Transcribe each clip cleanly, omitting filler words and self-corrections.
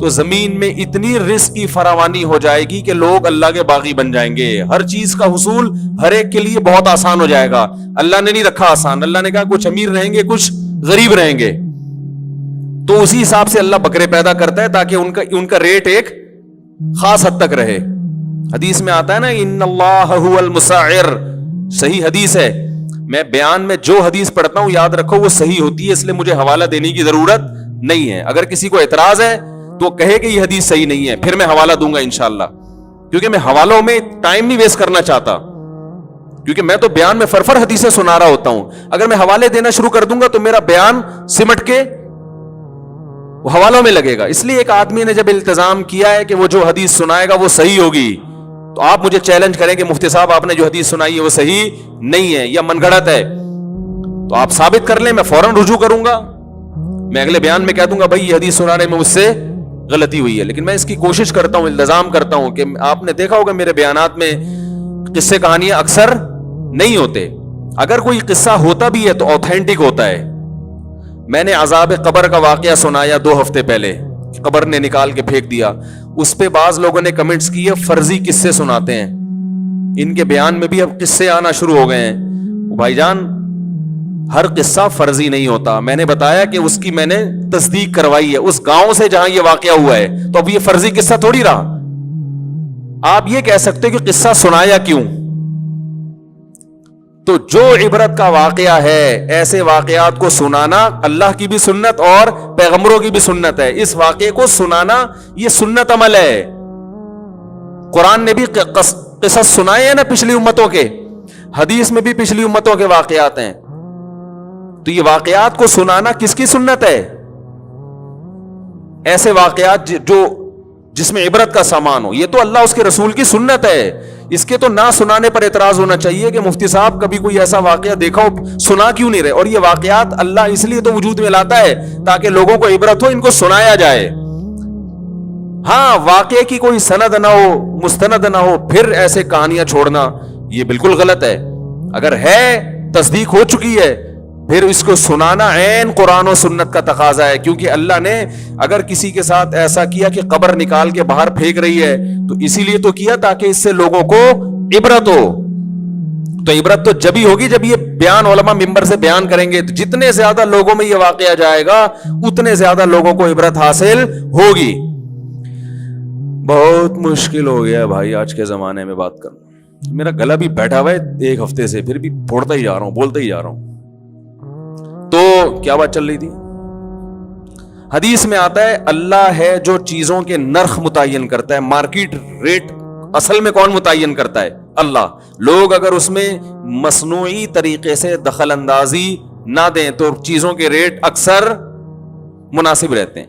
تو زمین میں اتنی رزق کی فراوانی ہو جائے گی کہ لوگ اللہ کے باغی بن جائیں گے. ہر چیز کا حصول ہر ایک کے لیے بہت آسان ہو جائے گا. اللہ نے نہیں رکھا آسان, اللہ نے کہا کچھ امیر رہیں گے کچھ غریب رہیں گے. تو اسی حساب سے اللہ بکرے پیدا کرتا ہے تاکہ ان کا ریٹ ایک خاص حد تک رہے. حدیث میں آتا ہے نا ان اللہ هو المسعر, صحیح حدیث ہے. میں بیان میں جو حدیث پڑھتا ہوں یاد رکھو وہ صحیح ہوتی ہے, اس لیے مجھے حوالہ دینے کی ضرورت نہیں ہے. اگر کسی کو اعتراض ہے تو کہے کہ یہ حدیث صحیح نہیں ہے, پھر میں حوالہ دوں گا انشاءاللہ, کیونکہ میں حوالوں میں ٹائم نہیں ویسٹ کرنا چاہتا, کیونکہ میں تو بیان میں فرفر حدیثیں سنا رہا ہوتا ہوں. اگر میں حوالے دینا شروع کر دوں گا تو میرا بیان سمٹ کے وہ حوالوں میں لگے گا. اس لیے ایک آدمی نے جب التزام کیا ہے کہ وہ جو حدیث سنائے گا وہ صحیح ہوگی, تو آپ مجھے چیلنج کریں کہ مفتی صاحب آپ نے جو حدیث سنائی ہے وہ صحیح نہیں ہے یا من گھڑت ہے, تو آپ ثابت کر لیں, میں فوراً رجوع کروں گا. میں اگلے بیان میں کہہ دوں گا بھائی یہ حدیث سنانے میں مجھ سے غلطی ہوئی ہے, لیکن میں اس کی کوشش کرتا ہوں, التزام کرتا ہوں کہ آپ نے دیکھا ہوگا میرے بیانات میں قصے کہانیاں اکثر نہیں ہوتے. اگر کوئی قصہ ہوتا بھی ہے تو اوتھینٹک ہوتا ہے. میں نے عذاب قبر کا واقعہ سنایا 2 ہفتے پہلے, قبر نے نکال کے پھینک دیا. اس پہ بعض لوگوں نے کمنٹس کیے فرضی قصے سناتے ہیں, ان کے بیان میں بھی اب قصے آنا شروع ہو گئے ہیں. بھائی جان ہر قصہ فرضی نہیں ہوتا. میں نے بتایا کہ اس کی میں نے تصدیق کروائی ہے اس گاؤں سے جہاں یہ واقعہ ہوا ہے, تو اب یہ فرضی قصہ تھوڑی رہا. آپ یہ کہہ سکتے کہ قصہ سنایا کیوں, تو جو عبرت کا واقعہ ہے ایسے واقعات کو سنانا اللہ کی بھی سنت اور پیغمبروں کی بھی سنت ہے. اس واقعے کو سنانا یہ سنت عمل ہے. قرآن نے بھی قصص سنائے ہیں نا پچھلی امتوں کے, حدیث میں بھی پچھلی امتوں کے واقعات ہیں. تو یہ واقعات کو سنانا کس کی سنت ہے؟ ایسے واقعات جس میں عبرت کا سامان ہو. یہ تو اللہ اس کے رسول کی سنت ہے. اس کے تو نہ سنانے پر اعتراض ہونا چاہیے کہ مفتی صاحب کبھی کوئی ایسا واقعہ دیکھا ہو, سنا کیوں نہیں رہے. اور یہ واقعات اللہ اس لیے تو وجود میں لاتا ہے تاکہ لوگوں کو عبرت ہو, ان کو سنایا جائے. ہاں واقعے کی کوئی سند نہ ہو, مستند نہ ہو, پھر ایسے کہانیاں چھوڑنا یہ بالکل غلط ہے. اگر ہے تصدیق ہو چکی ہے پھر اس کو سنانا عین قرآن و سنت کا تقاضا ہے. کیونکہ اللہ نے اگر کسی کے ساتھ ایسا کیا کہ قبر نکال کے باہر پھینک رہی ہے تو اسی لیے تو کیا تاکہ اس سے لوگوں کو عبرت ہو. تو عبرت تو جب ہی ہوگی جب یہ بیان علماء ممبر سے بیان کریں گے. تو جتنے زیادہ لوگوں میں یہ واقعہ جائے گا اتنے زیادہ لوگوں کو عبرت حاصل ہوگی. بہت مشکل ہو گیا بھائی آج کے زمانے میں بات کرنا. میرا گلا بھی بیٹھا ہوا ہے 1 ہفتے سے, پھر بھی پھوڑتا ہی جا رہا ہوں, بولتا ہی جا رہا ہوں. تو کیا بات چل رہی تھی؟ حدیث میں آتا ہے اللہ ہے جو چیزوں کے نرخ متعین کرتا ہے. مارکیٹ ریٹ اصل میں کون متعین کرتا ہے؟ اللہ. لوگ اگر اس میں مصنوعی طریقے سے دخل اندازی نہ دیں تو چیزوں کے ریٹ اکثر مناسب رہتے ہیں.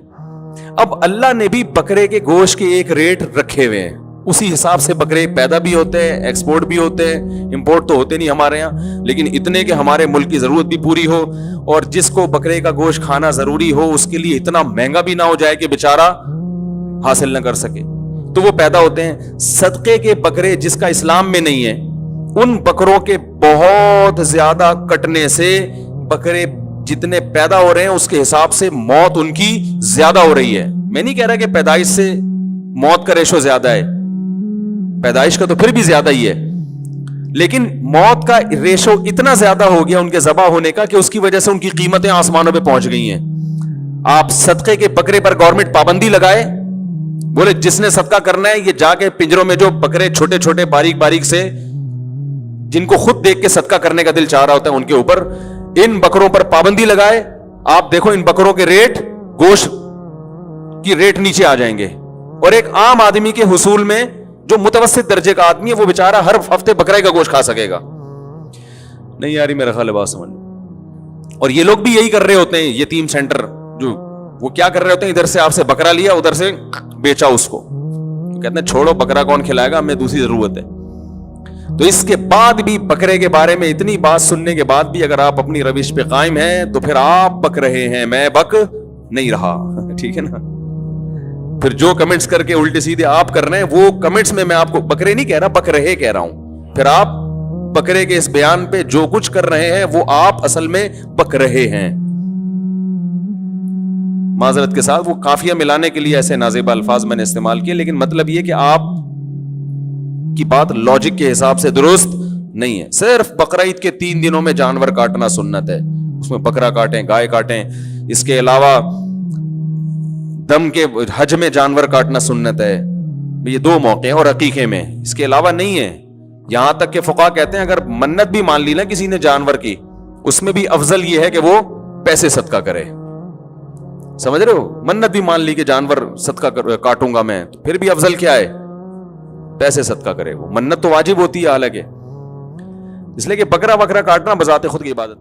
اب اللہ نے بھی بکرے کے گوشت کے ایک ریٹ رکھے ہوئے ہیں, اسی حساب سے بکرے پیدا بھی ہوتے ہیں, ایکسپورٹ بھی ہوتے ہیں. امپورٹ تو ہوتے نہیں ہمارے یہاں, لیکن اتنے کہ ہمارے ملک کی ضرورت بھی پوری ہو, اور جس کو بکرے کا گوشت کھانا ضروری ہو اس کے لیے اتنا مہنگا بھی نہ ہو جائے کہ بیچارہ حاصل نہ کر سکے, تو وہ پیدا ہوتے ہیں. صدقے کے بکرے جس کا اسلام میں نہیں ہے, ان بکروں کے بہت زیادہ کٹنے سے بکرے جتنے پیدا ہو رہے ہیں اس کے حساب سے موت ان کی زیادہ ہو رہی ہے. میں نہیں کہہ رہا کہ پیدائش سے موت کا ریشو زیادہ ہے, پیدائش کا تو پھر بھی زیادہ ہی ہے, لیکن موت کا ریشو اتنا زیادہ ہو گیا ان کے ذبح ہونے کا کہ اس کی وجہ سے ان کی قیمتیں آسمانوں پہ پہنچ گئی ہیں. آپ صدقے کے بکرے پر گورنمنٹ پابندی لگائے, بولے جس نے صدقہ کرنا ہے یہ جا کے پنجروں میں جو بکرے چھوٹے چھوٹے باریک باریک سے جن کو خود دیکھ کے صدقہ کرنے کا دل چاہ رہا ہوتا ہے ان کے اوپر ان بکروں پر پابندی لگائے. آپ دیکھو ان بکروں کے ریٹ, گوشت کی ریٹ نیچے آ جائیں گے, اور ایک عام آدمی کے حصول میں جو متوسط درجے کا آدمی ہے وہ بیچارہ ہر ہفتے بکرے کا گوشت کھا سکے گا. نہیں یاری میرا خیال ہے بات سمجھ. اور یہ لوگ بھی یہی کر رہے ہوتے ہیں, یتیم سینٹر جو وہ کیا کر رہے ہوتے ہیں, ادھر سے آپ سے بکرا لیا ادھر سے بیچا اس کو, کہتے ہیں چھوڑو بکرا کون کھلائے گا, ہمیں دوسری ضرورت ہے. تو اس کے بعد بھی بکرے کے بارے میں اتنی بات سننے کے بعد بھی اگر آپ اپنی روش پہ قائم ہیں تو پھر آپ بک رہے ہیں, میں بک نہیں رہا. ٹھیک ہے نا. پھر جو کمنٹس کر کے الٹے سیدھے آپ کر رہے ہیں وہ کمنٹس میں آپ کو بکرے نہیں کہہ رہا, بک رہے کہہ رہا ہوں. پھر آپ بکرے کے اس بیان پہ جو کچھ کر رہے ہیں وہ آپ اصل میں بک رہے ہیں. معذرت کے ساتھ وہ قافیہ ملانے کے لیے ایسے نازیبہ الفاظ میں نے استعمال کیے، لیکن مطلب یہ کہ آپ کی بات لاجک کے حساب سے درست نہیں ہے. صرف بقرعید کے 3 دنوں میں جانور کاٹنا سنت ہے، اس میں بکرا کاٹیں، گائے کاٹیں. اس کے علاوہ دم کے حج میں جانور کاٹنا سنت ہے. یہ 2 موقع ہیں، اور عقیقے میں. اس کے علاوہ نہیں ہے. یہاں تک کہ فقہا کہتے ہیں اگر منت بھی مان لی نا کسی نے جانور کی، اس میں بھی افضل یہ ہے کہ وہ پیسے صدقہ کرے. سمجھ رہے ہو؟ منت بھی مان لی کہ جانور صدقہ کاٹوں گا میں، تو پھر بھی افضل کیا ہے؟ پیسے صدقہ کرے. وہ منت تو واجب ہوتی ہے حالانکہ، اس لیے کہ بکرا کاٹنا بذات خود کی عبادت.